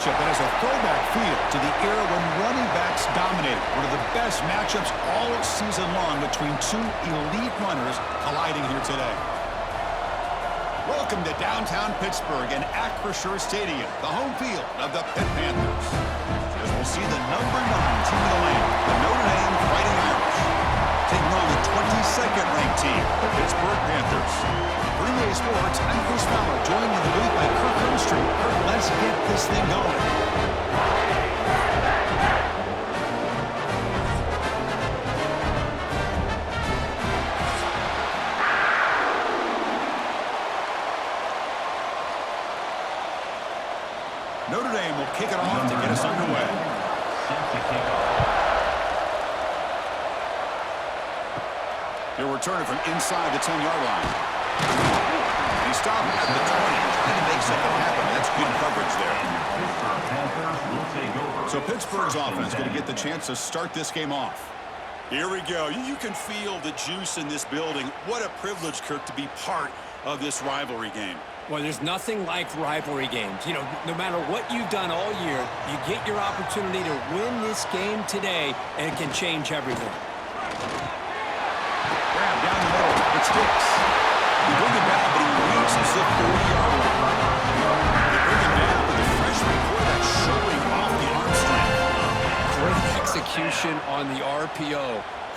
That has a throwback feel to the era when running backs dominated. One of the best matchups all season long between two elite runners colliding here today. Welcome to downtown Pittsburgh and Acrisure Stadium, the home field of the Pitt Panthers. As we'll see the number 9 team of the land, the Notre Dame Fighting Irish, taking on the 22nd ranked team, the Pittsburgh Panthers. For EA Sports, I'm Chris Fowler, joined in the booth by Kirk Hermstreet. Kirk, let's get this thing going. Notre Dame will kick it off to get us underway. He'll return it from inside the 10-yard line. He stopped at the 20, trying to make something happen. That's good coverage there. So Pittsburgh's offense going to get the chance to start this game off. Here we go. You can feel the juice in this building. What a privilege, Kirk, to be part of this rivalry game. Well, there's nothing like rivalry games. You know, no matter what you've done all year, you get your opportunity to win this game today, and it can change everything. Grab down the middle. It sticks. He bring it down, but he reaches the 40-yard line. They bring it down with the freshman quarterback showing off the arm strength. Great execution on the RPO.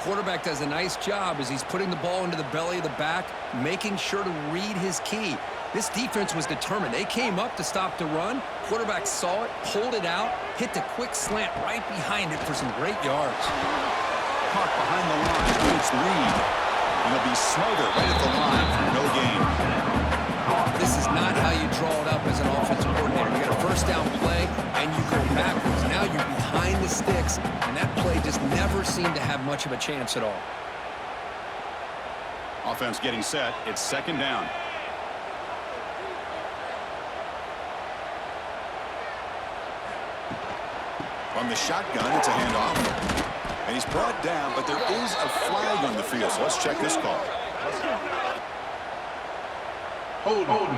Quarterback does a nice job as he's putting the ball into the belly of the back, making sure to read his key. This defense was determined. They came up to stop the run. Quarterback saw it, pulled it out, hit the quick slant right behind it for some great yards. Caught behind the line. It's Reed. And he'll be smothered right at the line for no gain. This is not how you draw it up as an offensive coordinator. You get a first down play, and you go backwards. Now you're behind the sticks, and that play just never seemed to have much of a chance at all. Offense getting set. It's second down. From the shotgun, it's a handoff. And he's brought down, but there is a flag on the field, so let's check this call. Hold on.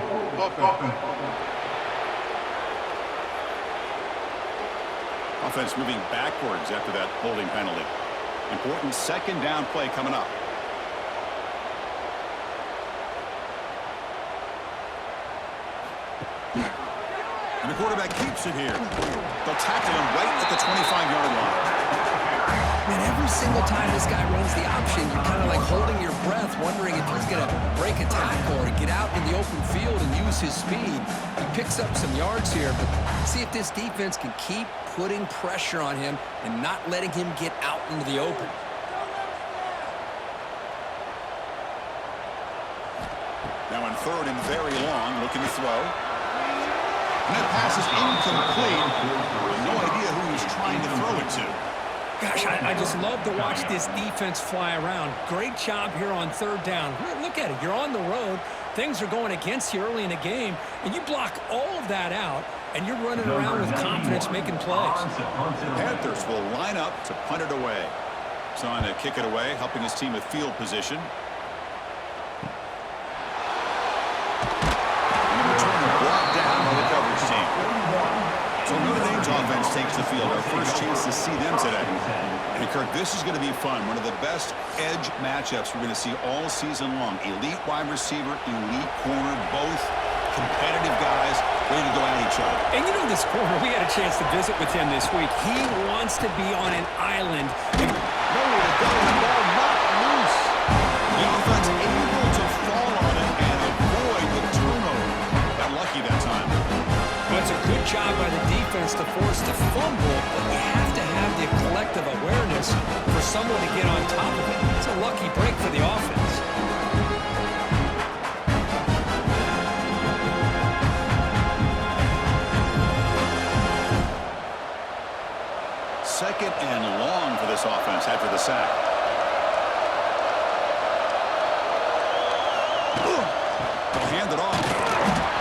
Offense moving backwards after that holding penalty. Important second down play coming up. And the quarterback keeps it here. They'll tackle him right at the 25-yard line. Man, every single time this guy runs the option, you're kind of like holding your breath, wondering if he's going to break a tackle or get out in the open field and use his speed. He picks up some yards here, but see if this defense can keep putting pressure on him and not letting him get out into the open. Now in third and very long, looking to throw. And that pass is incomplete. No idea who he's trying to throw it to. Gosh, I just love to watch this defense fly around. Great job here on third down. Look at it. You're on the road. Things are going against you early in the game, and you block all of that out, and you're running around with confidence making plays. The Panthers will line up to punt it away. Trying to kick it away, helping his team with field position. And the returner brought down by the coverage team. So Notre Dame's offense takes the field. Our first chance to see them today. And Kirk, this is going to be fun. One of the best edge matchups we're going to see all season long. Elite wide receiver, elite corner, both competitive guys ready to go at each other. And you know this corner, we had a chance to visit with him this week. He wants to be on an island. Nowhere to go, the ball not loose. The offense able to fall on it and avoid the turnover. Got lucky that time. Well, it's a good job by the defense to force the fumble, but you have to have the collective awareness for someone to get on top of it. It's a lucky break for the offense. Second and long for this offense after the sack. They'll hand it off.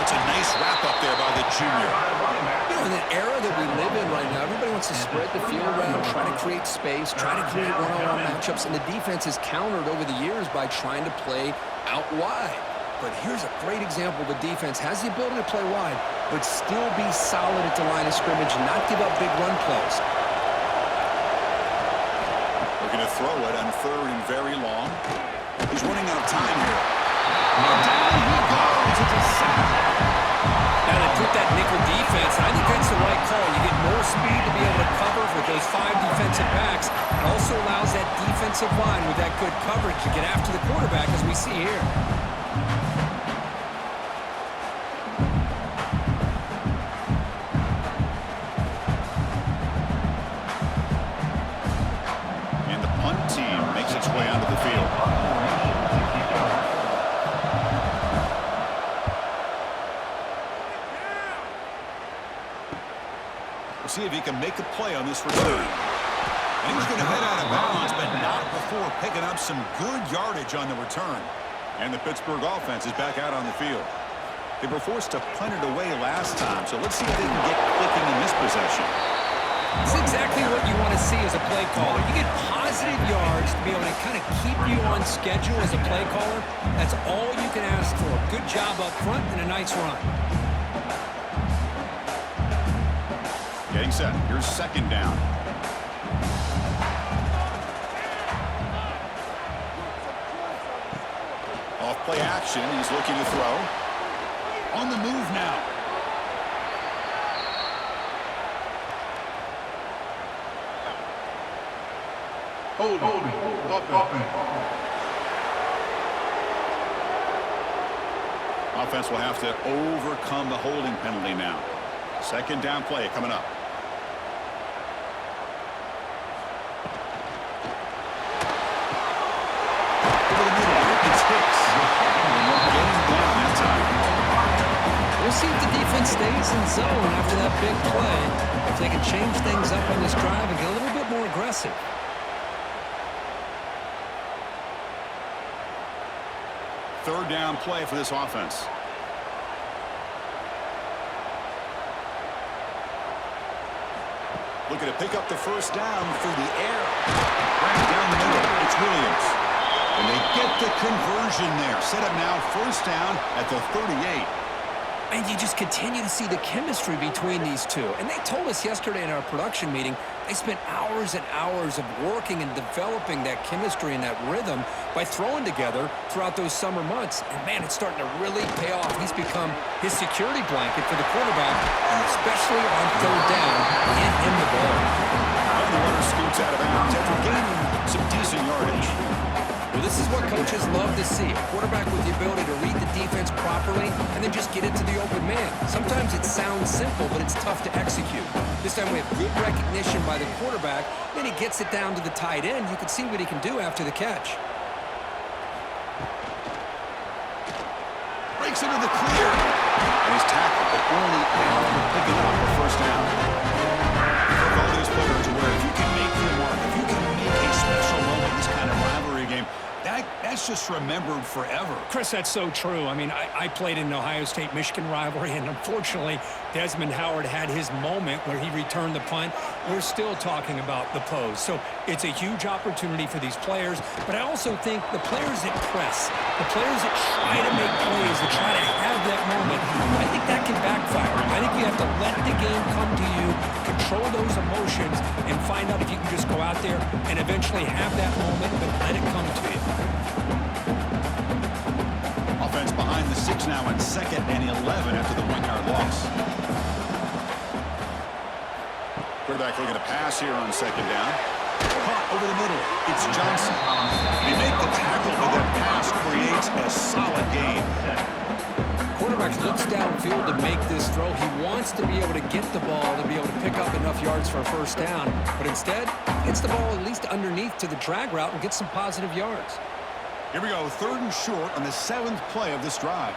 It's a nice wrap up there by the junior. You know, in the era that we live in right now, everybody wants to spread the field around, try to create space, try to create one-on-one matchups, and the defense has countered over the years by trying to play out wide. But here's a great example. The defense has the ability to play wide, but still be solid at the line of scrimmage and not give up big run plays. Looking to throw it on 3rd and very long. He's running out of time here. And down he goes. It's a sack. Now they put that nickel defense. I think that's the right call. You get more speed to be able to cover with those 5 defensive backs. It also allows that defensive line with that good coverage to get after the quarterback, as we see here. And the punt team makes its way onto the field. We'll see if he can make a play on this return. And he's going to head out of bounds, but not before picking up some good yardage on the return. And the Pittsburgh offense is back out on the field. They were forced to punt it away last time, so let's see if they can get clicking in this possession. It's exactly what you want to see as a play caller. You get positive yards to be able to kind of keep you on schedule as a play caller. That's all you can ask for. Good job up front and a nice run. Getting set. Here's 2nd down. Off play action. He's looking to throw. On the move now. Holding. Offense will have to overcome the holding penalty now. 2nd down play coming up. Over the middle. It's Hicks. And they're getting down that time. We'll see if the defense stays in zone after that big play. If they can change things up on this drive and get a little bit more aggressive. Third down play for this offense. Looking to pick up the 1st down through the air. Right down the middle. It's Williams. And they get the conversion there. Set up now 1st down at the 38. And you just continue to see the chemistry between these two. And they told us yesterday in our production meeting, they spent hours and hours of working and developing that chemistry and that rhythm by throwing together throughout those summer months. And, man, it's starting to really pay off. He's become his security blanket for the quarterback, and especially on 3rd down, get him the ball. And the runner scoots out of bounds after gaining some decent yardage. Well, this is what coaches love to see. A quarterback with the ability to read the defense properly and then just get it to the open man. Sometimes it sounds simple, but it's tough to execute. This time we have good recognition by the quarterback. Then he gets it down to the tight end. You can see what he can do after the catch. Breaks into the clear. And he's tackled, but only after picking up the 1st down. For all these players where if you can make your mark, if you can make a special moment in this kind of rivalry game, that's just remembered forever. Chris, that's so true. I mean, I played in an Ohio State-Michigan rivalry, and unfortunately, Desmond Howard had his moment where he returned the punt. We're still talking about the pose. So it's a huge opportunity for these players, but I also think the players that press, the players that try to make plays, that try to have that moment, I think that can backfire. I think you have to let the game come to you, control those emotions, and find out if you can just go out there and eventually have that moment, but let it come to you. Offense behind the 6 now on 2nd and 11 after the 1-yard loss. Quarterback looking to pass here on 2nd down. Caught over the middle. It's Johnson. They make the tackle, but that pass creates a solid gain. Quarterback looks downfield to make this throw. He wants to be able to get the ball to be able to pick up enough yards for a 1st down, but instead gets the ball at least underneath to the drag route and gets some positive yards. Here we go, 3rd and short on the 7th play of this drive.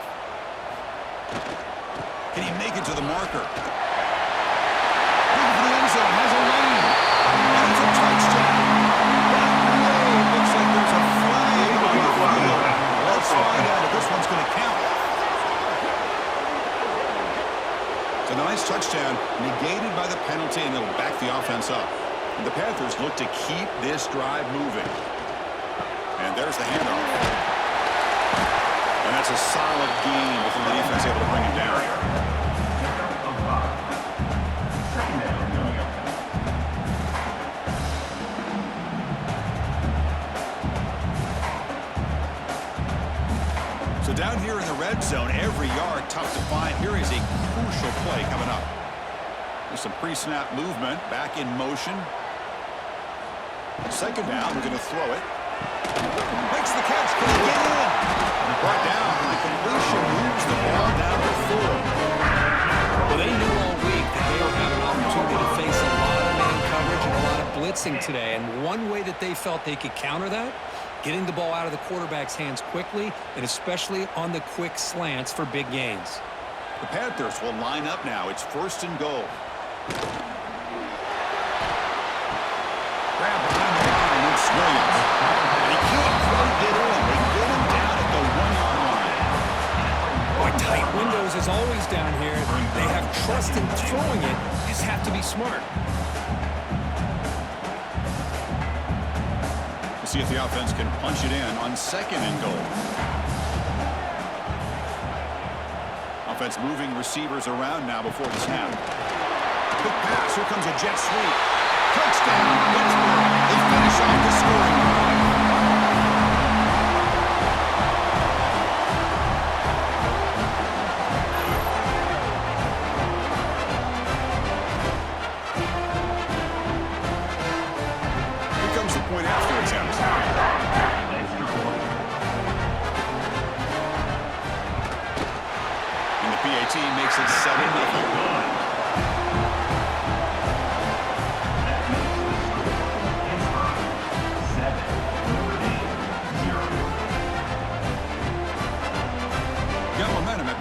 Can he make it to the marker? Looking for the end zone, has a lane. And it's a touchdown. It looks like there's a flag on the field. Let's find out if this one's going to count. It's a nice touchdown, negated by the penalty, and it'll back the offense up. And the Panthers look to keep this drive moving. And there's the handoff. And That's a solid gain before the defense able to bring him down. So down here in the red zone, every yard tough to find. Here is a crucial play coming up. There's some pre-snap movement, back in motion. Second down, we're going to throw it. Makes the catch, can he get in? Brought down, the completion moves the ball down to 4. Well, they knew all week that they would have an opportunity to face a lot of man coverage and a lot of blitzing today. And one way that they felt they could counter that, getting the ball out of the quarterback's hands quickly, and especially on the quick slants for big gains. The Panthers will line up now. It's 1st and goal. Grab behind the line, it's Williams. And he can't quite get in. They get him down at the 1-yard line. Boy, tight windows is always down here. They have trust in throwing it. Just have to be smart. We'll see if the offense can punch it in on 2nd and goal. Offense moving receivers around now before the snap. Quick pass. Here comes a jet sweep. Touchdown, Pittsburgh. They finish off the scoring drive. Here comes the point after attempt. And the PAT makes it 7-0.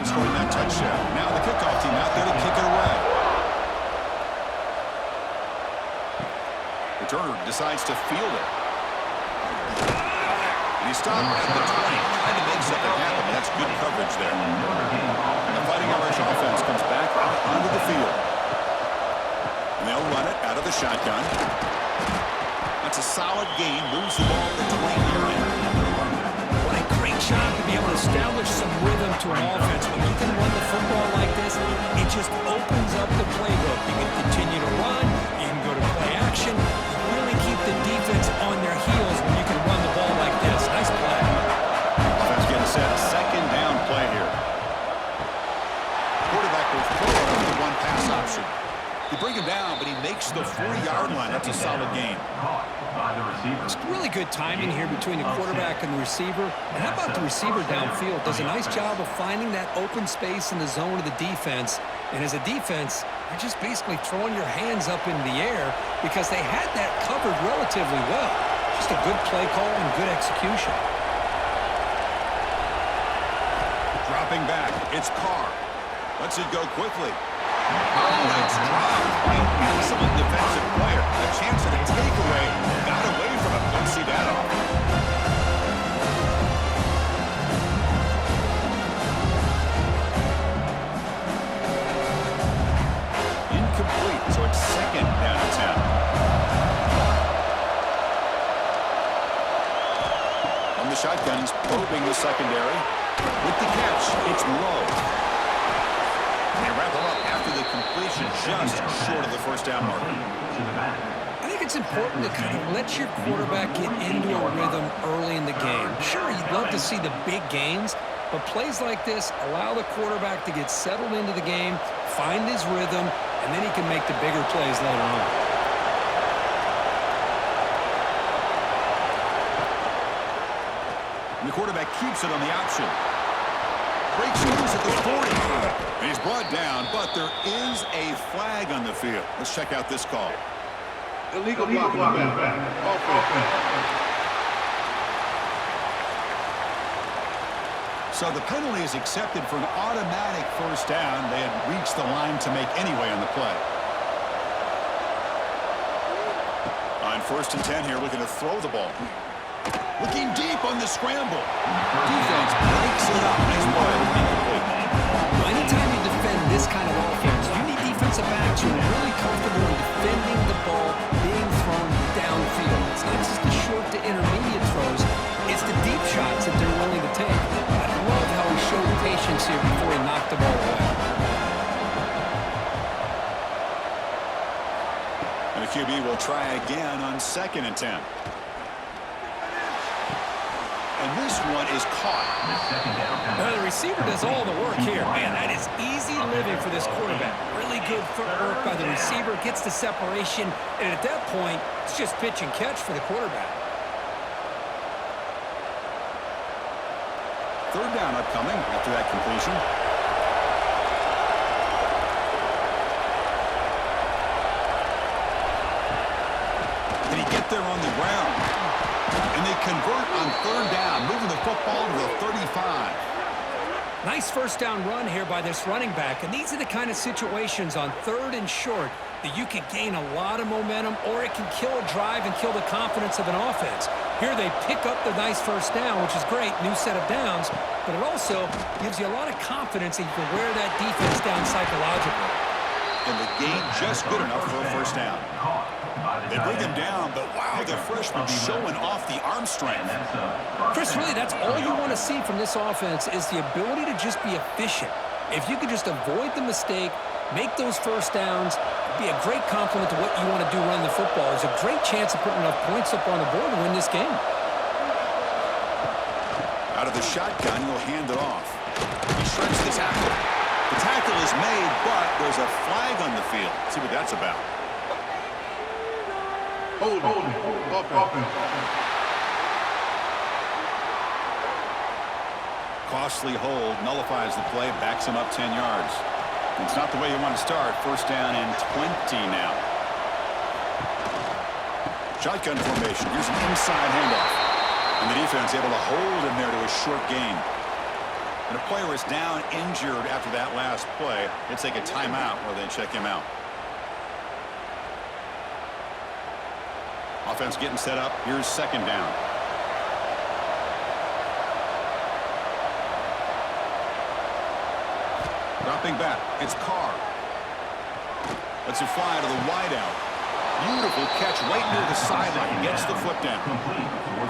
Scoring that touchdown. Now the kickoff team out there to kick it away. Returner decides to field it. And he stopped at the 20, trying to make something happen. That's good coverage there. The Fighting Irish offense comes back out onto the field. And they'll run it out of the shotgun. That's a solid gain. Moves the ball to the 20-yard line. What a great job to be able to establish some rhythm to an offense. When you can run the football like this, it just opens up the playbook. You can continue to run, you can go to play action, you really keep the defense on their heels when you can run the ball like this. Nice play. Offense getting set. 2nd down play here. Quarterback will throw it on the one pass option. You bring him down, but he makes the 4-yard line. That's a solid gain. It's really good timing here between the quarterback and the receiver. And how about the receiver downfield? Does a nice job of finding that open space in the zone of the defense. And as a defense, you're just basically throwing your hands up in the air because they had that covered relatively well. Just a good play call and good execution. Dropping back, it's Carr. Lets it go quickly. Oh, that's dropped by an excellent defensive player. A chance at a takeaway. Got away from him. Don't see that off. Incomplete, so it's 2nd down and 10. From the shotgun, he's probing the secondary. With the catch, it's low. They wrap him up after the completion, just short of the 1st down mark. I think it's important to kind of let your quarterback get into a rhythm early in the game. Sure, you'd love to see the big gains, but plays like this allow the quarterback to get settled into the game, find his rhythm, and then he can make the bigger plays later on. And the quarterback keeps it on the option. Breaks loose at the 40. And he's brought down, but there is a flag on the field. Let's check out this call. Illegal blocking back. So the penalty is accepted for an automatic 1st down. They had reached the line to make anyway on the play. On 1st and 10 here, looking to throw the ball. Looking deep on the scramble. Defense breaks it up. Nice play. Incomplete. Well, anytime you defend this kind of offense, you need defensive backs who are really comfortable in defending the ball being thrown downfield. It's not just the short to intermediate throws. It's the deep shots that they're willing to take. I love how he And the QB will try again on 2nd and 10. And this one is caught. Well, the receiver does all the work here. Man, that is easy living for this quarterback. Really good footwork by the receiver, gets the separation, and at that point, it's just pitch and catch for the quarterback. 3rd down upcoming after that completion. Did he get there on the ground? And they convert on 3rd down, moving the football to the 35. Nice first down run here by this running back, and these are the kind of situations on 3rd and short that you can gain a lot of momentum, or it can kill a drive and kill the confidence of an offense. Here they pick up the nice first down, which is great, new set of downs, but it also gives you a lot of confidence that you can wear that defense down psychologically. And the gain just good enough for a first down. They bring him down, but wow, the freshman showing off the arm strength. Chris, really, that's all you want to see from this offense is the ability to just be efficient. If you could just avoid the mistake, make those first downs, be a great compliment to what you want to do running the football. There's a great chance of putting enough points up on the board to win this game. Out of the shotgun, he'll hand it off. He shreds the tackle. The tackle is made, but there's a flag on the field. Let's see what that's about. Hold offense. Costly hold, nullifies the play, backs him up 10 yards. It's not the way you want to start. 1st down and 20 now. Shotgun formation. Here's an inside handoff. And the defense able to hold him there to a short gain. And a player is down injured after that last play. They take a timeout where they check him out. Offense getting set up. Here's 2nd down. Dropping back. It's Carr. Lets it fly to the wideout. Beautiful catch right near the sideline. Gets the foot down.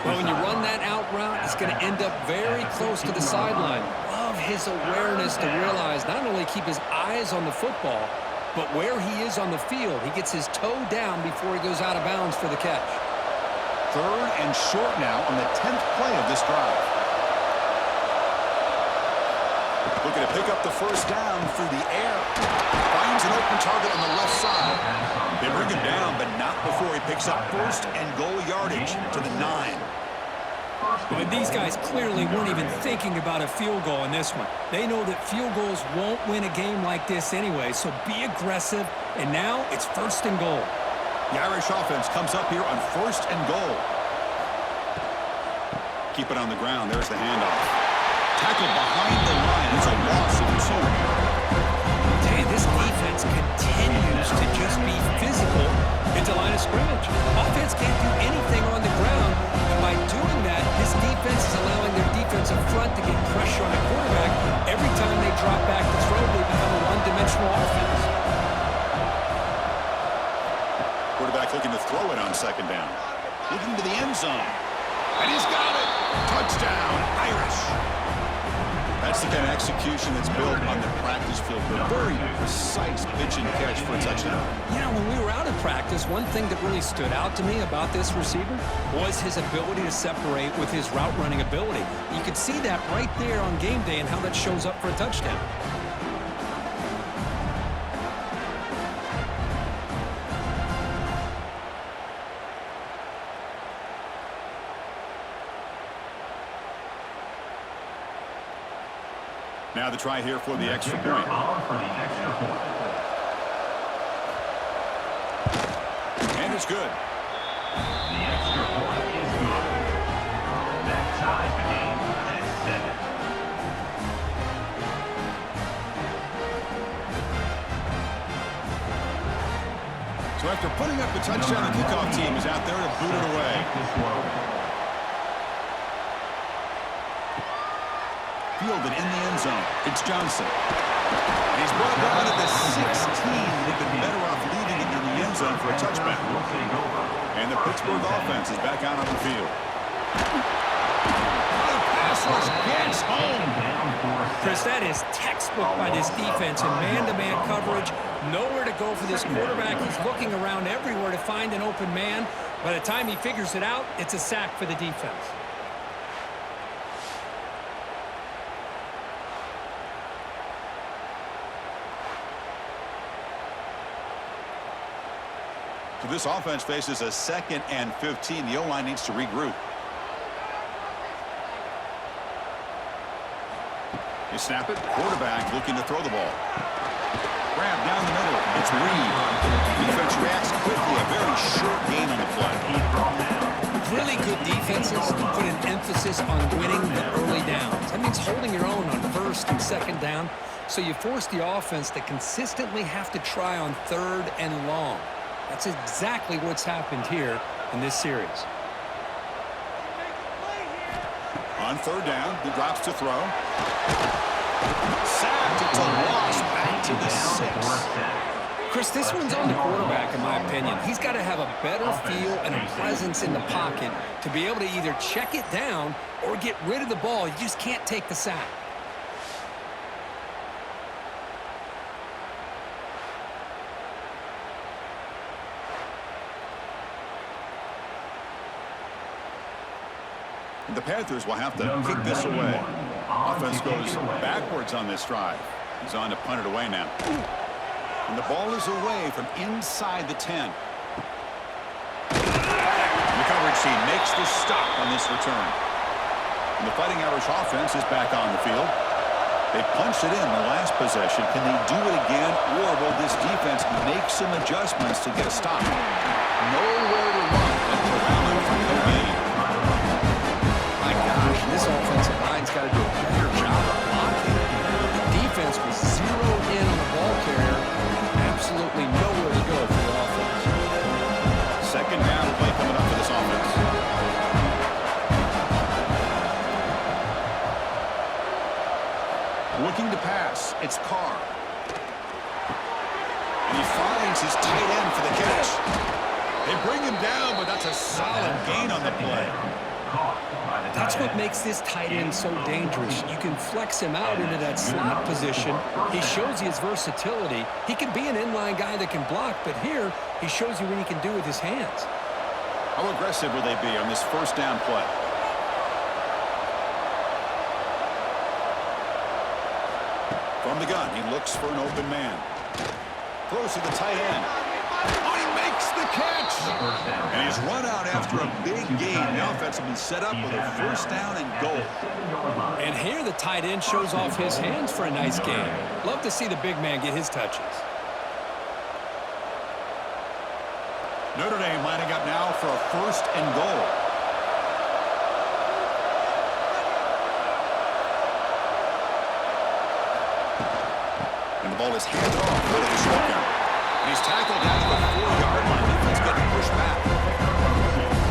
Well, when you run that out route, it's going to end up very close to the sideline. Love his awareness to realize not only keep his eyes on the football, but where he is on the field. He gets his toe down before he goes out of bounds for the catch. 3rd and short now on the 10th play of this drive. Looking to pick up the first down through the air. Finds an open target on the left side. They bring him down, but not before he picks up 1st and goal yardage to the 9. But these guys clearly weren't even thinking about a field goal in this one. They know that field goals won't win a game like this anyway, so be aggressive, and now it's 1st and goal. The Irish offense comes up here on 1st and goal. Keep it on the ground. There's the handoff. Tackle behind the line. It's a loss of 2. Hey, this defense continues to just be physical into line of scrimmage. Offense can't do anything on the ground. And by doing that, this defense is allowing their defensive front to get pressure on the quarterback. Every time they drop back to throw, they become a one-dimensional offense. Quarterback looking to throw it on 2nd down. Looking to the end zone. And he's got it. Touchdown, Irish. That's the kind of execution that's built on the practice field. A very precise pitch and catch for a touchdown. You know, when we were out of practice, one thing that really stood out to me about this receiver was his ability to separate with his route running ability. You could see that right there on game day and how that shows up for a touchdown. Now the try here for the extra point. And it's good. The extra point is good. That ties the game at 7. So after putting up the touchdown, the kickoff team is out there to boot it away. Fielded in the end zone. It's Johnson. And he's brought down at the 16. They've been better off leaving it in the end zone for a touchback. And the Pittsburgh offense is back out on the field. The pass rush gets home. Chris, that is textbook by this defense in man-to-man coverage. Nowhere to go for this quarterback. He's looking around everywhere to find an open man. By the time he figures it out, it's a sack for the defense. So this offense faces a 2nd and 15. The O-line needs to regroup. You snap it. Quarterback looking to throw the ball. Grab down the middle. It's Reed. Defense reacts quickly. A very short gain on the play. Really good defenses put an emphasis on winning the early downs. That means holding your own on 1st and 2nd down. So you force the offense to consistently have to try on 3rd and long. That's exactly what's happened here in this series. On 3rd down, he drops to throw. Sacked. It's a loss back to the 6. Chris, this one's on the quarterback, in my opinion. He's got to have a better feel and a presence in the pocket to be able to either check it down or get rid of the ball. You just can't take the sack. The Panthers will have to kick this away. Offense goes backwards on this drive. He's on to punt it away now. And the ball is away from inside the 10. The coverage team makes the stop on this return. And the Fighting Irish offense is back on the field. They punched it in the last possession. Can they do it again, or will this defense make some adjustments to get a stop? Nowhere to run but to rally from no gain. My gosh, this offensive line's got to do a better job of blocking. The defense was zeroed in on the ball carrier. Absolutely nowhere to go for the offense. 2nd down play coming up for this offense. Looking to pass. It's Carr. And he finds his tight end for the catch. They bring him down, but that's a solid gain on the play. That's what makes this tight end so dangerous. You can flex him out into that slot position. He shows you his versatility. He can be an inline guy that can block, but here he shows you what he can do with his hands. How aggressive will they be on this 1st down play? From the gun, he looks for an open man. Throws to the tight end. Oh, he makes the catch! And he's run out after a big gain. The offense will be set up with a 1st down and goal. And here the tight end shows off his hands for a nice game. Love to see the big man get his touches. Notre Dame lining up now for a 1st and goal. And the ball is handed off for the short count. And he's tackled down to the 4-yard line. Defense getting pushed back.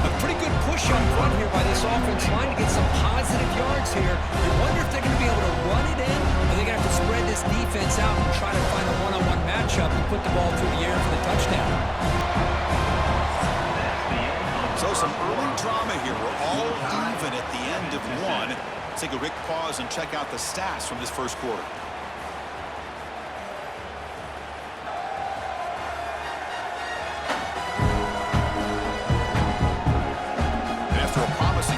A pretty good push up front here by this offensive line to get some positive yards here. You wonder if they're going to be able to run it in, or they're going to have to spread this defense out and try to find a one-on-one matchup and put the ball through the air for the touchdown. So some early drama here. We're all even at the end of one. Let's take a quick pause and check out the stats from this 1st quarter.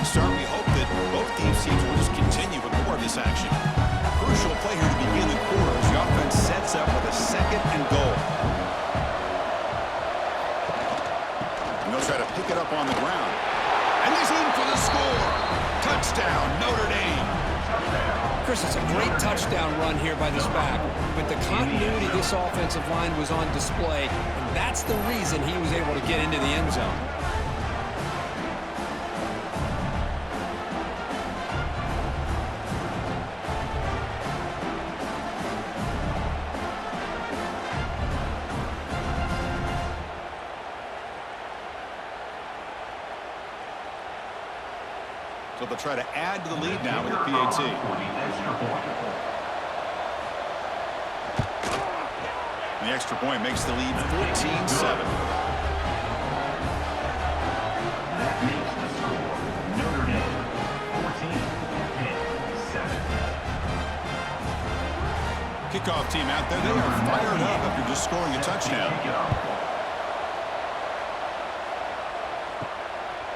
Start. We hope that both teams will just continue with more of this action. Crucial play here to begin the quarter as the offense sets up with a 2nd and goal. And they'll try to pick it up on the ground. And he's in for the score. Touchdown, Notre Dame. Chris, it's a great touchdown run here by this back. But the continuity of this offensive line was on display, and that's the reason he was able to get into the end zone. So they'll try to add to the lead now with the PAT. And the extra point makes the lead 14-7. That makes the score Notre Dame 14-7. Kickoff team out there, they are fired up after just scoring a touchdown.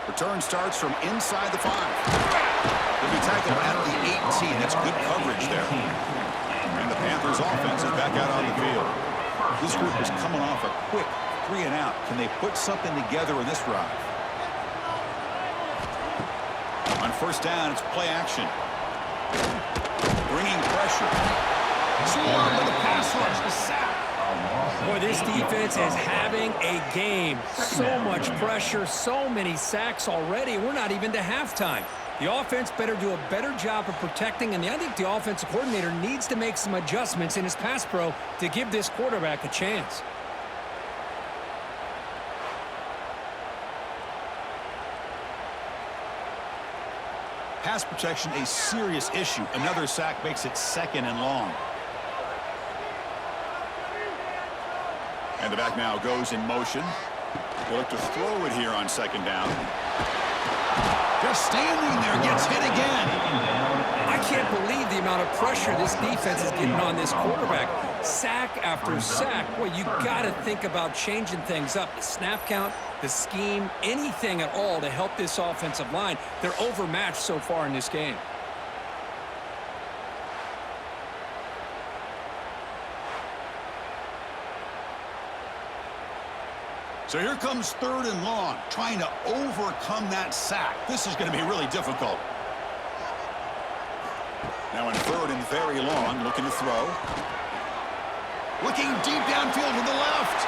Return starts from inside the 5. He'll be tackled at the 18. That's good coverage there. And the Panthers offense is back out on the field. This group is coming off a quick 3 and out. Can they put something together in this drive? On first down, it's play action. Bringing pressure. Swarmed by the pass rush, the sack. Boy, this defense is having a game. So much pressure, so many sacks already. We're not even to halftime. The offense better do a better job of protecting, and I think the offensive coordinator needs to make some adjustments in his pass pro to give this quarterback a chance. Pass protection, a serious issue. Another sack makes it 2nd and long. And the back now goes in motion. They'll look to throw it here on 2nd down. Just standing there, gets hit again. I can't believe the amount of pressure this defense is getting on this quarterback. Sack after sack. Boy, you got to think about changing things up. The snap count, the scheme, anything at all to help this offensive line. They're overmatched so far in this game. So here comes 3rd and long, trying to overcome that sack. This is going to be really difficult. Now in 3rd and very long, looking to throw. Looking deep downfield to the left.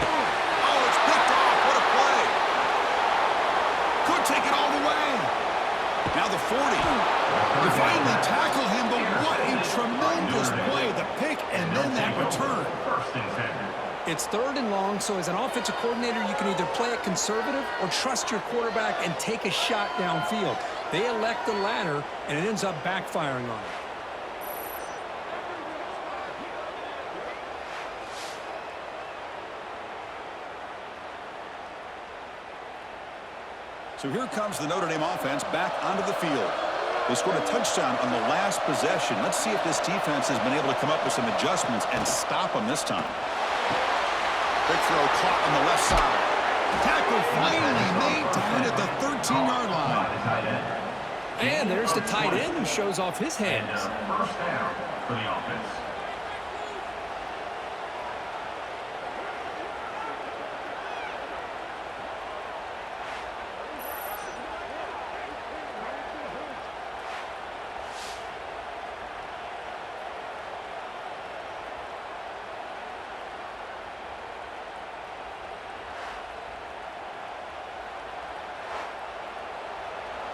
Oh, it's picked off. What a play. Could take it all the way. Now the 40. They finally tackle him, but what a tremendous play. The pick and then that return. It's 3rd and long, so as an offensive coordinator, you can either play it conservative or trust your quarterback and take a shot downfield. They elect the latter, and it ends up backfiring on them. So here comes the Notre Dame offense back onto the field. They scored a touchdown on the last possession. Let's see if this defense has been able to come up with some adjustments and stop them this time. Big throw caught on the left side. Tackle finally made down at the 13-yard line. And there's the tight end who shows off his hands. First down for the offense.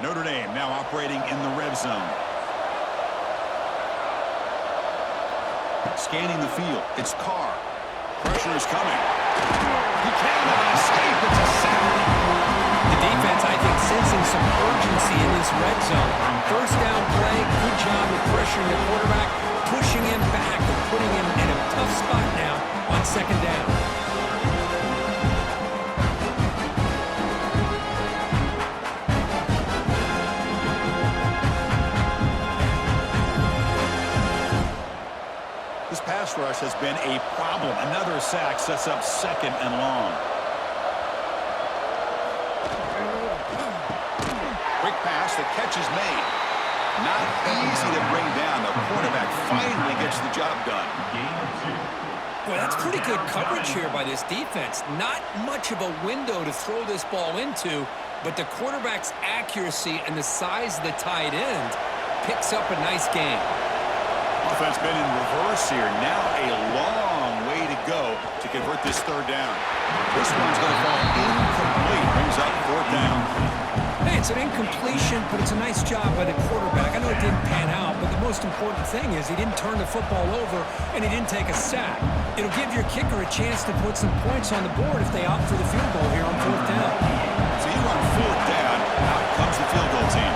Notre Dame now operating in the red zone. Scanning the field. It's Carr. Pressure is coming. He cannot escape. It's a sack. The defense, I think, sensing some urgency in this red zone. First down play, good job of pressuring the quarterback, pushing him back and putting him in a tough spot now on 2nd down. Pass rush has been a problem. Another sack sets up 2nd and long. Quick pass, the catch is made. Not easy to bring down. The quarterback finally gets the job done. Boy, that's pretty good coverage here by this defense. Not much of a window to throw this ball into, but the quarterback's accuracy and the size of the tight end picks up a nice game. Offense been in reverse here. Now a long way to go to convert this 3rd down. This one's going to fall incomplete. Brings up 4th down. Hey, it's an incompletion, but it's a nice job by the quarterback. I know it didn't pan out, but the most important thing is he didn't turn the football over and he didn't take a sack. It'll give your kicker a chance to put some points on the board if they opt for the field goal here on 4th down. So you run 4th down. Out comes the field goal team.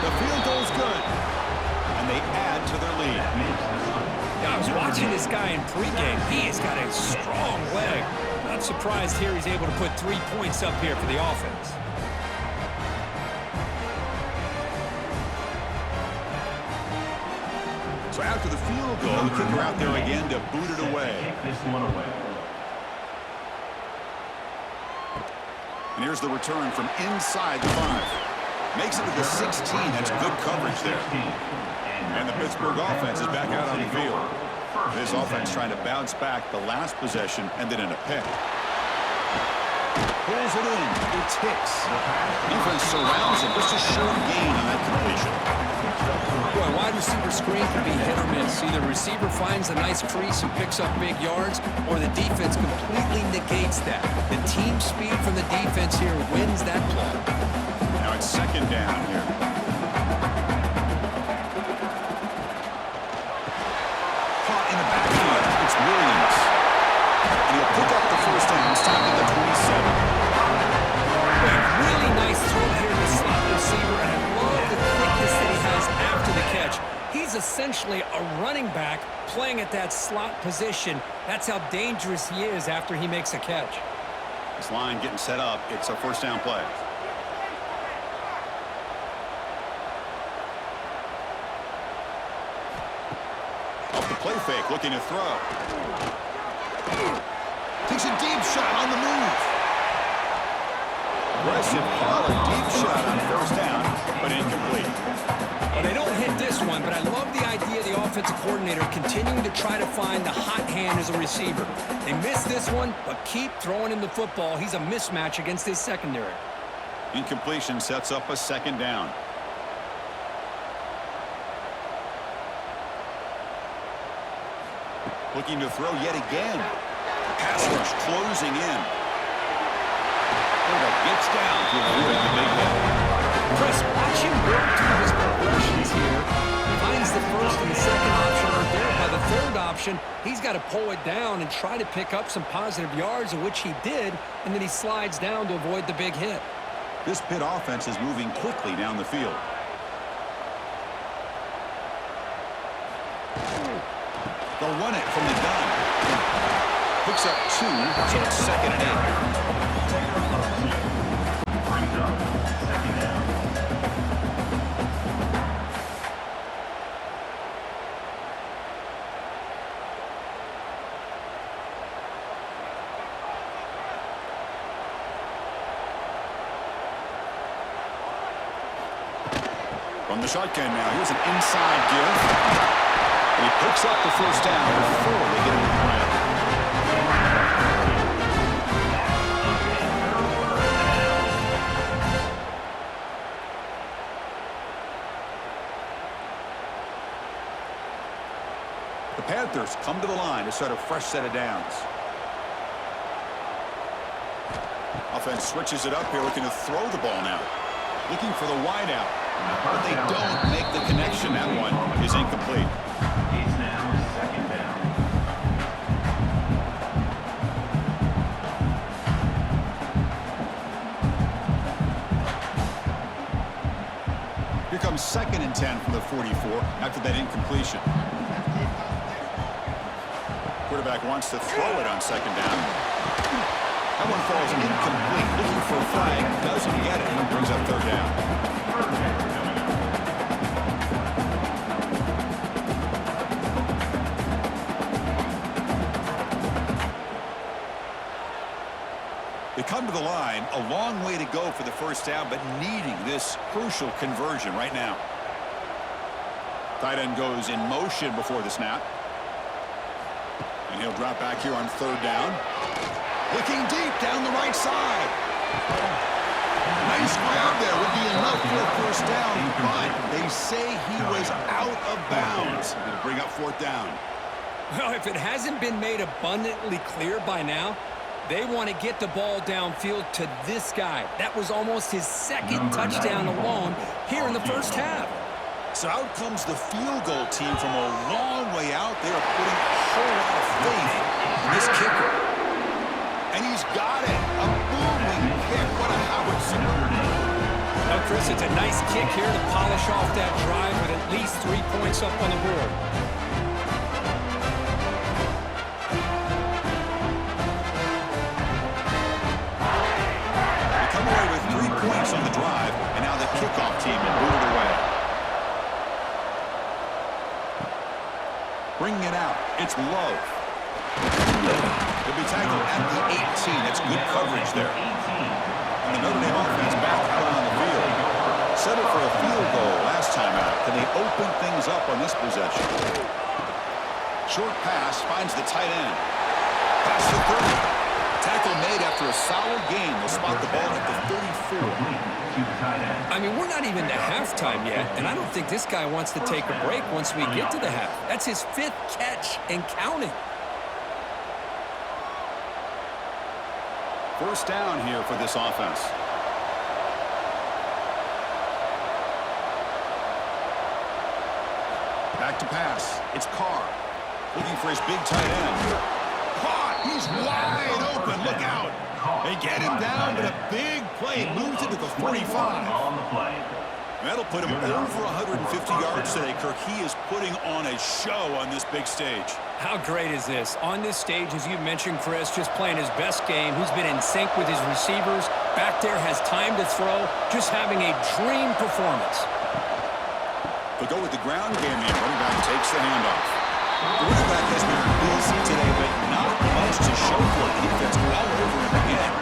The field goal's good, and they add to their lead. Yeah, I was watching this guy in pregame. He has got a strong leg. Not surprised here he's able to put 3 points up here for the offense. So after the field goal, the kicker out there again to boot it away. Kick this one away. And here's the return from inside the 5. Makes it to the 16. That's good coverage there. And the Pittsburgh offense is back out on the field. This offense trying to bounce back the last possession and then in a pick. Pulls it in. It's Hicks. Defense surrounds him. Just a short gain on that completion. Boy, wide receiver screen can be hit or miss. Either the receiver finds a nice crease and picks up big yards, or the defense completely negates that. The team speed from the defense here wins that play. Now it's second down here. Caught in the backfield. It's Williams. And he'll pick up the first down. Stopped at the 27. Really nice throw here to the slot receiver, and I love the quickness that he has after the catch. He's essentially a running back playing at that slot position. That's how dangerous he is after he makes a catch. This line getting set up. It's a first down play. Off the play fake, looking to throw. Takes a deep shot on the move. Aggressive call, a deep shot on first down, but incomplete. Well, they don't hit this one, but I love the idea of the offensive coordinator continuing to try to find the hot hand as a receiver. They missed this one, but keep throwing him the football. He's a mismatch against his secondary. Incompletion sets up a second down. Looking to throw yet again. Pass rush closing in. Gets down to avoid the big hit. Chris, watch him work through his progressions here. Finds the first and the second option right there. By the third option, he's got to pull it down and try to pick up some positive yards, of which he did, and then he slides down to avoid the big hit. This Pitt offense is moving quickly down the field. They'll run it from the gun. Picks up 2, so it's second and 8. From the shotgun now, here's an inside give. And he picks up the first down before they get him to the ground. The Panthers come to the line to start a fresh set of downs. Offense switches it up here, looking to throw the ball now. Looking for the wide out. But they don't make the connection. That one is incomplete. It's now second down. Here comes second and 10 from the 44 after that incompletion. Quarterback wants to throw it on second down. That one falls incomplete. Looking for a flag. Doesn't get it. And brings up third down. They come to the line, a long way to go for the first down, but needing this crucial conversion right now. Tight end goes in motion before the snap. And he'll drop back here on third down. Looking deep down the right side. Nice grab there. Would be enough for a first down, but they say he was out of bounds. It'll bring up fourth down. Well, if it hasn't been made abundantly clear by now, they want to get the ball downfield to this guy. That was almost his second touchdown alone here in the first half. So out comes the field goal team from a long way out. They are putting a whole lot of faith in this kicker. And he's got it. A booming kick. What a howitzer. Now, Chris, it's a nice kick here to polish off that drive with at least 3 points up on the board. They come away with 3 points on the drive, and now the kickoff team will move it away. Bringing it out. It's Love. He'll be tackled at the 18. That's good coverage there. And the Notre Dame offense back out on the field. Settled for a field goal last time out. Can they open things up on this possession? Short pass finds the tight end. Pass to 30. Tackle made after a solid gain. They'll spot the ball at the 34. I mean, we're not even to halftime yet, and I don't think this guy wants to take a break once we get to the half. That's his 5th catch and counting. First down here for this offense. Back to pass. It's Carr. Looking for his big tight end. Caught. He's wide open. Look out. They get him down, but a big play moves it to the 45. That'll put him over 150 yards today, Kirk. He is putting on a show on this big stage. How great is this? On this stage, as you mentioned, Chris, just playing his best game. He's been in sync with his receivers. Back there, has time to throw. Just having a dream performance. They'll go with the ground game here. Running back takes the handoff. The running back has been busy today, but not much to show for it. Defense all over him again.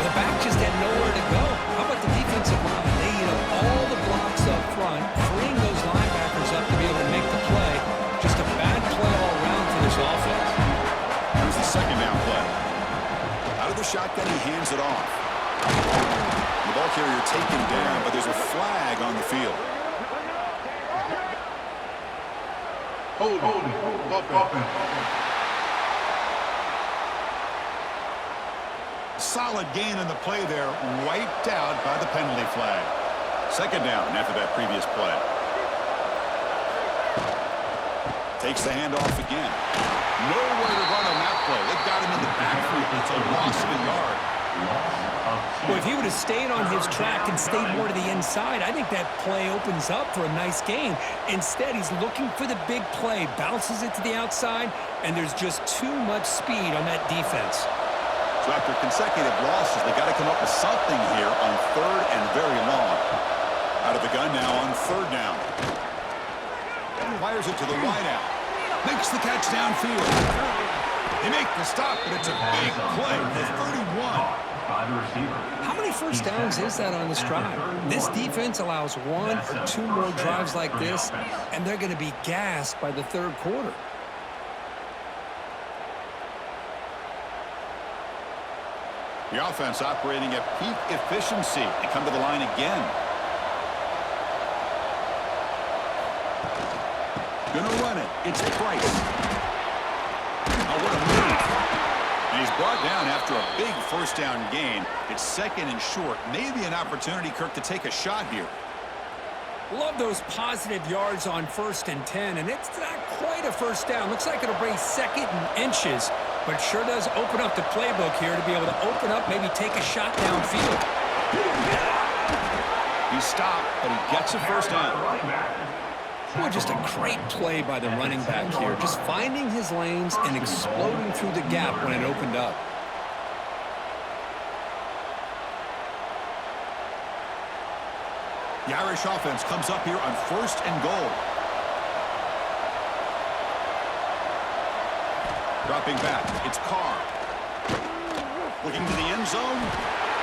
The back just had nowhere to go. How about the defensive line? They eat up all the blocks up front, freeing those linebackers up to be able to make the play. Just a bad play all around for this offense. Here's the second down play. Out of the shotgun, he hands it off. The ball carrier taken down, but there's a flag on the field. Holding. Offense. Solid gain in the play there, wiped out by the penalty flag. Second down after that previous play. Takes the handoff again. Nowhere to run on that play. They've got him in the backfield. It's a loss of a yard. Well, if he would have stayed on his track and stayed more to the inside, I think that play opens up for a nice gain. Instead, he's looking for the big play, bounces it to the outside, and there's just too much speed on that defense. So after consecutive losses, they got to come up with something here on third and very long. Out of the gun now on third down. Fires it to the wideout. Makes the catch downfield. They make the stop, but it's a big play for 31. How many first downs is that on this drive? This defense allows 1 or 2 more drives like this, and they're going to be gassed by the third quarter. The offense operating at peak efficiency. They come to the line again. Gonna run it. It's Price. Oh, what a move. And he's brought down after a big first down gain. It's second and short. Maybe an opportunity, Kirk, to take a shot here. Love those positive yards on 1st and 10, and it's not quite a first down. Looks like it'll bring second and inches, but sure does open up the playbook here to be able to open up, maybe take a shot downfield. He stopped, but he gets a first down. Boy, just a great play by the running back here. Just finding his lanes and exploding through the gap when it opened up. The Irish offense comes up here on 1st and goal. Dropping back, it's Carr. Looking to the end zone,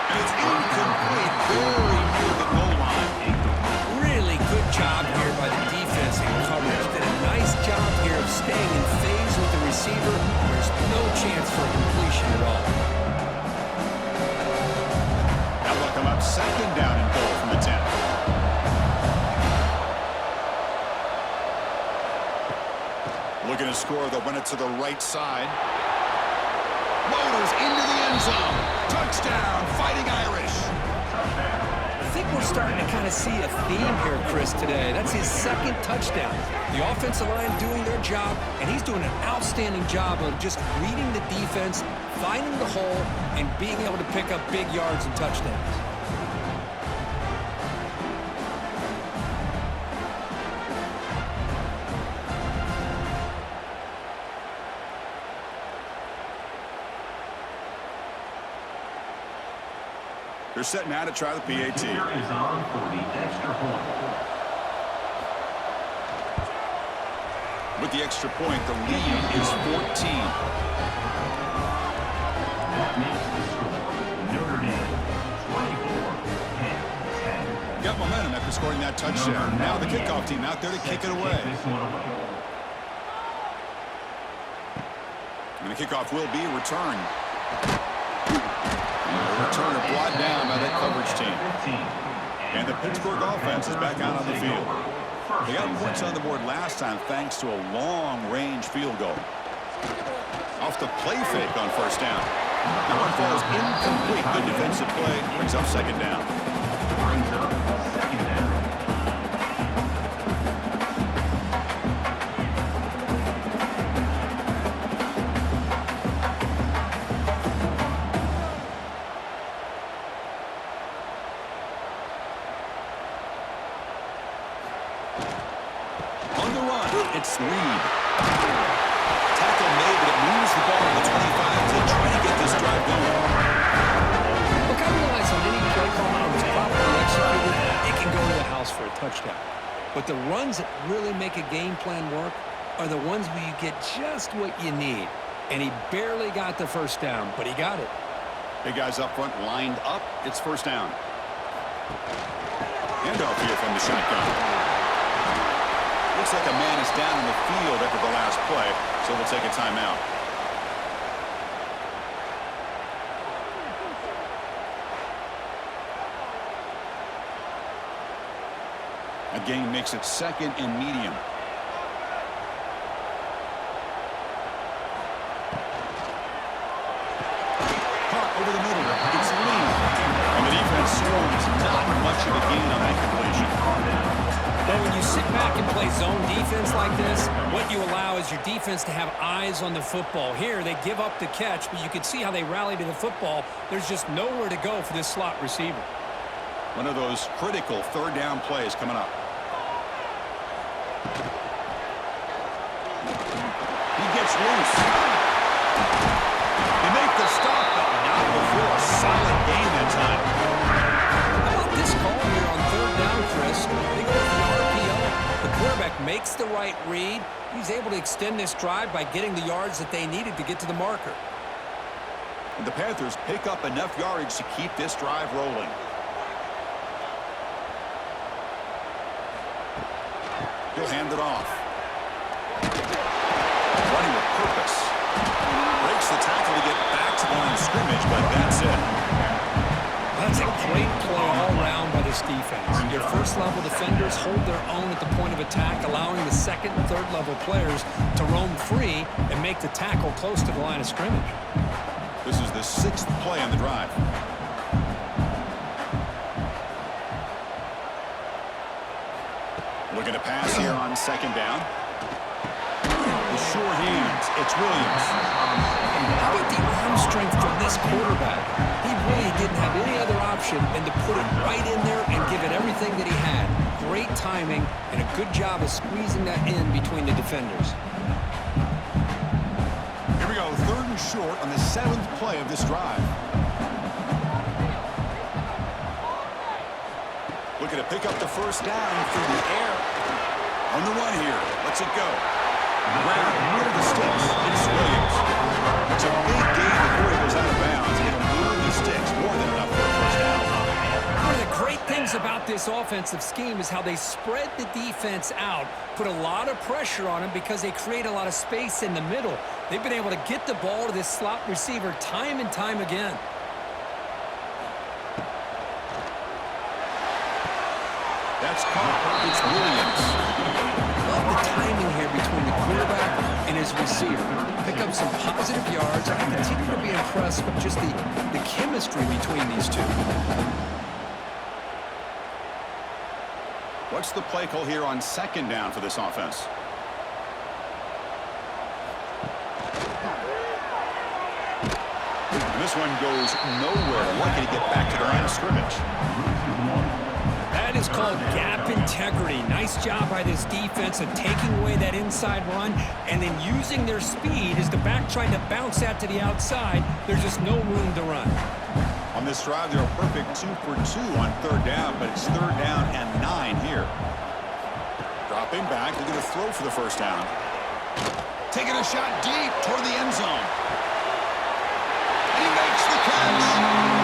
and it's incomplete. Very near the goal line. Really good job here by the defense in coverage. Did a nice job here of staying in phase with the receiver. There's no chance for a completion at all. Now they'll come up second down and goal from the 10. Looking to score, they'll run it to the right side. Motors into the end zone. Touchdown, Fighting Irish. I think we're starting to kind of see a theme here, Chris, today. That's his 2nd touchdown. The offensive line doing their job, and he's doing an outstanding job of just reading the defense, finding the hole, and being able to pick up big yards and touchdowns. They're setting out to try the PAT. Here is on for the extra point. With the extra point, the lead is 14. That makes the score Notre Dame after scoring that touchdown. Now the kickoff team out there to kick it away. And the kickoff will be returned. The returner brought down by that coverage team. And the Pittsburgh offense is back out on the field. They got points on the board last time thanks to a long-range field goal. Off the play fake on first down. That one falls incomplete. Good defensive play. Brings up second down. On the run, it's Reed. Tackle made, but it moves the ball to the 25 to try to get this drive going. Look, I realize on any play call that was properly executed, it can go to the house for a touchdown. But the runs that really make a game plan work are the ones where you get just what you need. And he barely got the first down, but he got it. Big guys up front lined up. It's first down. Handoff here from the shotgun. Looks like a man is down in the field after the last play, so we'll take a timeout. A gain makes it second and medium. Caught over the middle. It's Lee. And the defense swarms. Not much of a gain on that completion. But when you sit back and play zone defense like this, what you allow is your defense to have eyes on the football. Here, they give up the catch, but you can see how they rally to the football. There's just nowhere to go for this slot receiver. One of those critical third down plays coming up. He gets loose. They make the stop, but not before a solid gain that time. How about this call here on third down, Chris? They go for the RPO. The quarterback makes the right read. He's able to extend this drive by getting the yards that they needed to get to the marker. And the Panthers pick up enough yardage to keep this drive rolling. He'll hand it off. Running with purpose. Breaks the tackle to get back to the line of scrimmage, but that's it. That's a great play all around by this defense. Your first-level defenders hold their own at the point of attack, allowing the second and third-level players to roam free and make the tackle close to the line of scrimmage. This is the sixth play on the drive. Looking to pass here on second down. The sure hands. It's Williams. How about the arm strength from this quarterback? He really didn't have any other option than to put it right in there and give it everything that he had. Great timing and a good job of squeezing that in between the defenders. Here we go, third and short on the seventh play of this drive. Looking to pick up the first down through the air. On the run here. Lets it go. Grab near the sticks. It's Williams. It's a big gain before he goes out of bounds. It'll move the sticks. More than enough for a first down. One of the great things about this offensive scheme is how they spread the defense out, put a lot of pressure on them because they create a lot of space in the middle. They've been able to get the ball to this slot receiver time and time again. That's caught. It's Williams. Love the timing here between the quarterback and his receiver. Pick up some positive yards. I continue to be impressed with just the chemistry between these two. What's the play call here on second down for this offense? And this one goes nowhere. Lucky to get back to the line of scrimmage. That is called gap integrity. Nice job by this defense of taking away that inside run and then using their speed as the back tried to bounce that to the outside. There's just no room to run. On this drive, they're a perfect 2 for 2 on third down, but it's third down and 9 here. Dropping back, looking to throw for the first down. Taking a shot deep toward the end zone. And he makes the catch.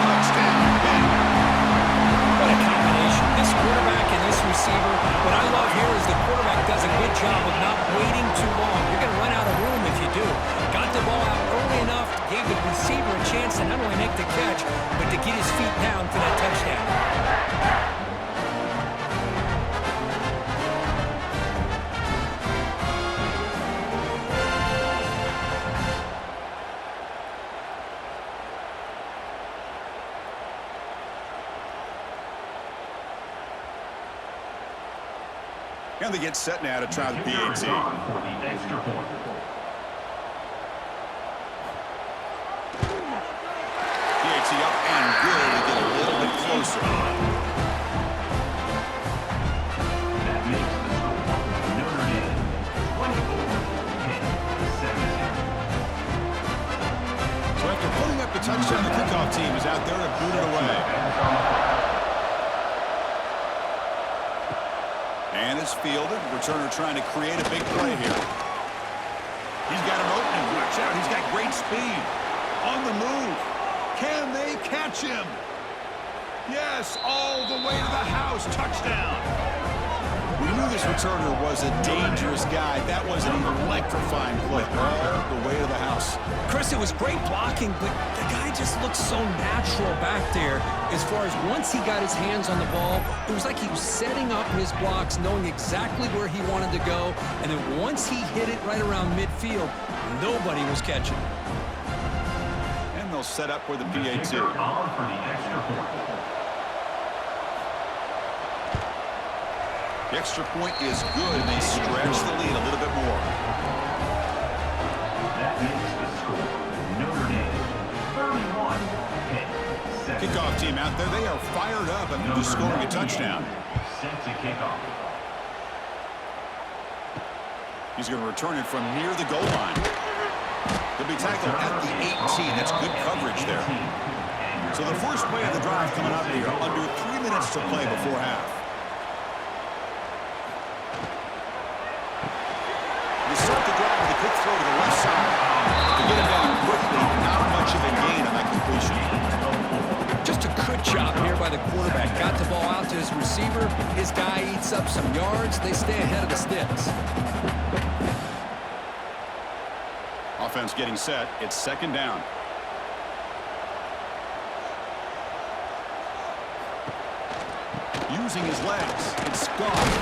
Touchdown. What a combination. This quarterback and this receiver. What I love here is the quarterback does a good job of not waiting too long. You're going to run out of room if you do. Got the ball out early enough, gave the receiver a chance to not only make the catch, but to get his feet down for that touchdown. And they get set now to try the PAT. For the extra point. PAT up and good to get a little bit closer. That makes the score Notre Dame 24-17. So after putting up the touchdown, the kickoff team is out there to boot it away. And it's fielded. Returner trying to create a big play here. He's got an opening. Watch out. He's got great speed. On the move. Can they catch him? Yes, all the way to the house. Touchdown. We knew this returner was a dangerous guy. That was an electrifying play. All the way to the house. Chris, it was great blocking, but the guy just looked so natural back there as far as once he got his hands on the ball, it was like he was setting up his blocks, knowing exactly where he wanted to go, and then once he hit it right around midfield, nobody was catching it. And they'll set up for the PAT. On for the extra point. The extra point is good, and they stretch the lead a little bit more. That makes the score Notre Dame 31-10. Kickoff team out there, they are fired up after just scoring a touchdown. Set to kick off. He's going to return it from near the goal line. He'll be tackled at the 18. That's good coverage there. So the first play of the drive coming up here, under 3 minutes to play before half. Start the drive with a quick throw to the left side. To get him down quickly, not much of a gain on that completion. Just a good job here by the quarterback. Got the ball out to his receiver. His guy eats up some yards. They stay ahead of the sticks. Offense getting set. It's second down. Using his legs. It's gone.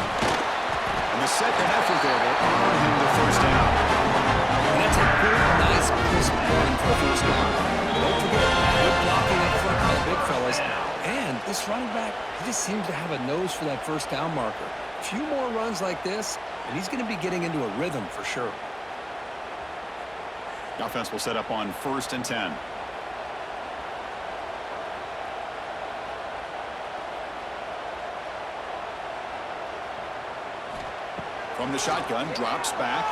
And the second effort there will earn him the first down. And that's a good, nice, crisp run for a first down. Don't forget, good blocking up front by the big fellas. And this running back, he just seems to have a nose for that first down marker. A few more runs like this, and he's going to be getting into a rhythm for sure. The offense will set up on 1st and 10. From the shotgun, drops back.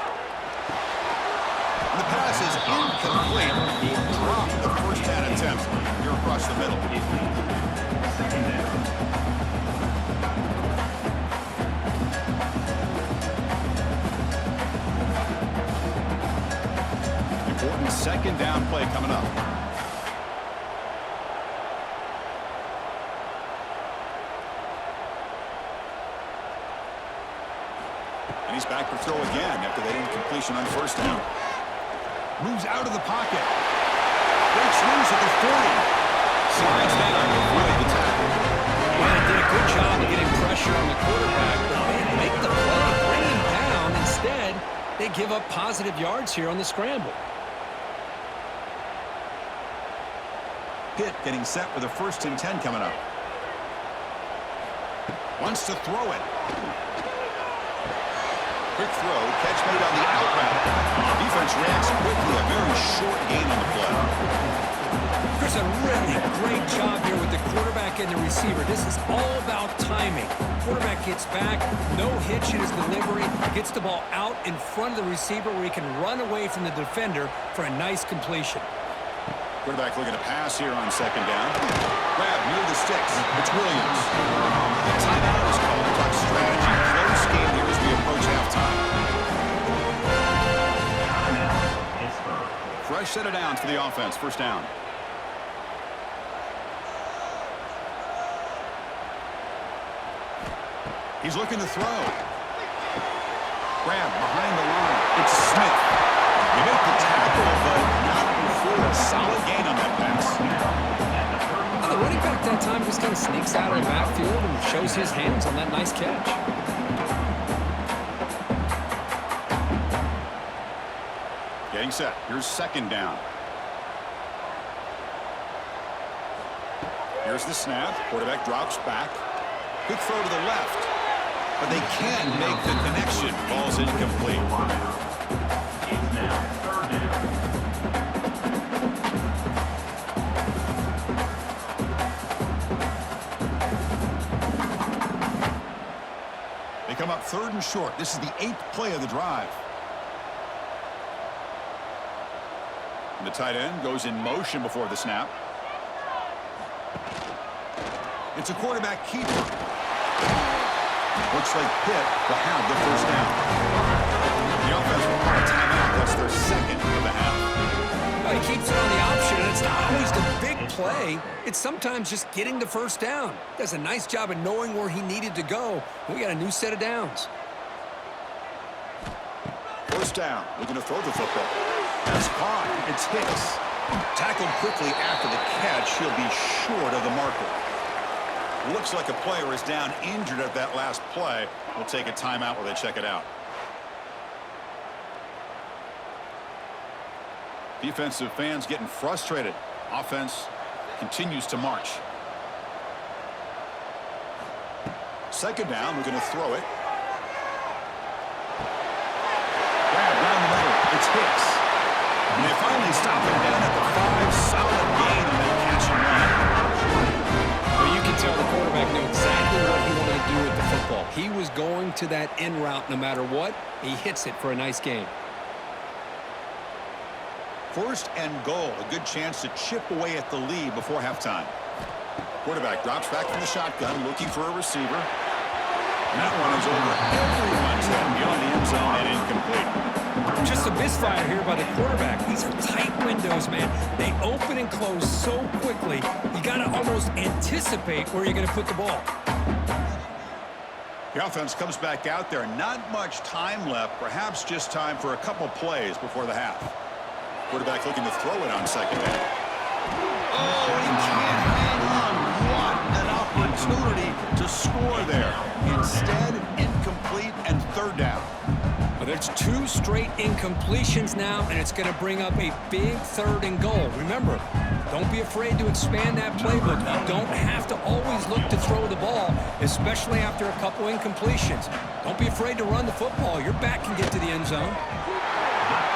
And the pass is incomplete. He dropped the first down attempt here across the middle. Second down. Important second down play coming up. And he's back to throw again after that incompletion on first down. Moves out of the pocket. Breaks loose at the 40. Slides down to avoid the tackle. Well, they did a good job of getting pressure on the quarterback, but man, make the play, bring him down. Instead, they give up positive yards here on the scramble. Pitt getting set with a 1st and 10 coming up. Wants to throw it. Quick throw, catch made on the out route. Defense reacts quickly, a very short gain on the play. Chris, a really great job here with the quarterback and the receiver. This is all about timing. Quarterback gets back, no hitch in his delivery, gets the ball out in front of the receiver where he can run away from the defender for a nice completion. Quarterback looking to pass here on second down. Grab near the sticks. It's Williams. The timeout is called to talk strategy. Close game here as we approach halftime. Timeout, Pittsburgh. Fresh set of downs for the offense. First down. He's looking to throw. Grab behind the line. It's Smith. He made the tackle, but not before a solid gain on that pass. The running back that time just kind of sneaks out of the backfield and shows his hands on that nice catch. Getting set. Here's second down. Here's the snap. Quarterback drops back. Quick throw to the left. But they can make the connection. Ball's incomplete. It's now third down. They come up third and short. This is the 8th play of the drive. And the tight end goes in motion before the snap. It's a quarterback keeper. Looks like Pitt will have the first down. The offense will call a timeout. That's their second of the half. Well, he keeps it on the option, and it's not always the big play. It's sometimes just getting the first down. Does a nice job of knowing where he needed to go. We got a new set of downs. First down. Looking to throw the football. That's caught. It's Hicks. Tackled quickly after the catch. He'll be short of the marker. Looks like a player is down injured at that last play. We'll take a timeout while they check it out. Defensive fans getting frustrated. Offense continues to march. Second down, we're going to throw it. Grab down the middle. It's Hicks. And they finally stop him down at the 5. Solid gain on that catch and run. Well, you can tell the quarterback knew exactly what he wanted to do with the football. He was going to that in route no matter what. He hits it for a nice gain. First and goal. A good chance to chip away at the lead before halftime. Quarterback drops back from the shotgun, looking for a receiver. And that one is over everyone's head beyond the end zone and incomplete. Just a misfire here by the quarterback. These are tight windows, man. They open and close so quickly, you got to almost anticipate where you're going to put the ball. The offense comes back out there. Not much time left. Perhaps just time for a couple plays before the half. Quarterback looking to throw it on second down. Oh, he can't hang on. What an opportunity to score there. Instead, incomplete and third down. Well, there's 2 straight incompletions now, and it's going to bring up a big third and goal. Remember, don't be afraid to expand that playbook. You don't have to always look to throw the ball, especially after a couple incompletions. Don't be afraid to run the football. Your back can get to the end zone.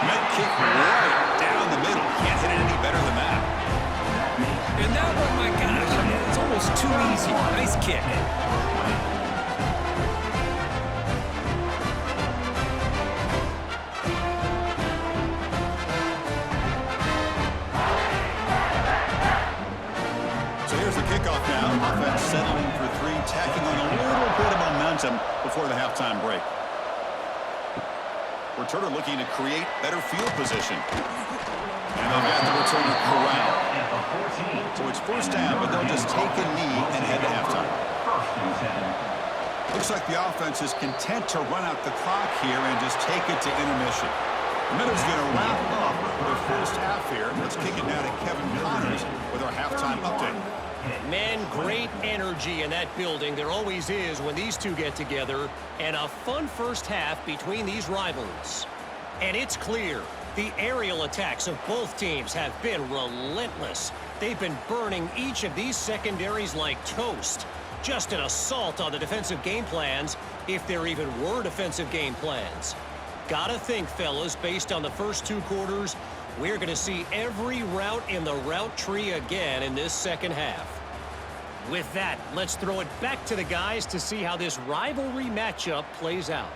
Med kick right down the middle. Can't hit it any better than that. And that one, my gosh, I mean, it's almost too easy. Nice kick. So here's the kickoff now. Offense settling for 3, tacking on a little bit of momentum before the halftime break. Returner looking to create better field position. And they've got the returner corralled. So it's first down, but they'll just take a knee and head to halftime. Looks like the offense is content to run out the clock here and just take it to intermission. The Minnows going to wrap up the first half here. Let's kick it now to Kevin Connors with our halftime update. Man, great energy in that building. There always is when these two get together. And a fun first half between these rivals. And it's clear, the aerial attacks of both teams have been relentless. They've been burning each of these secondaries like toast. Just an assault on the defensive game plans, if there even were defensive game plans. Gotta think, fellas, based on the first 2 quarters, we're going to see every route in the route tree again in this second half. With that, let's throw it back to the guys to see how this rivalry matchup plays out.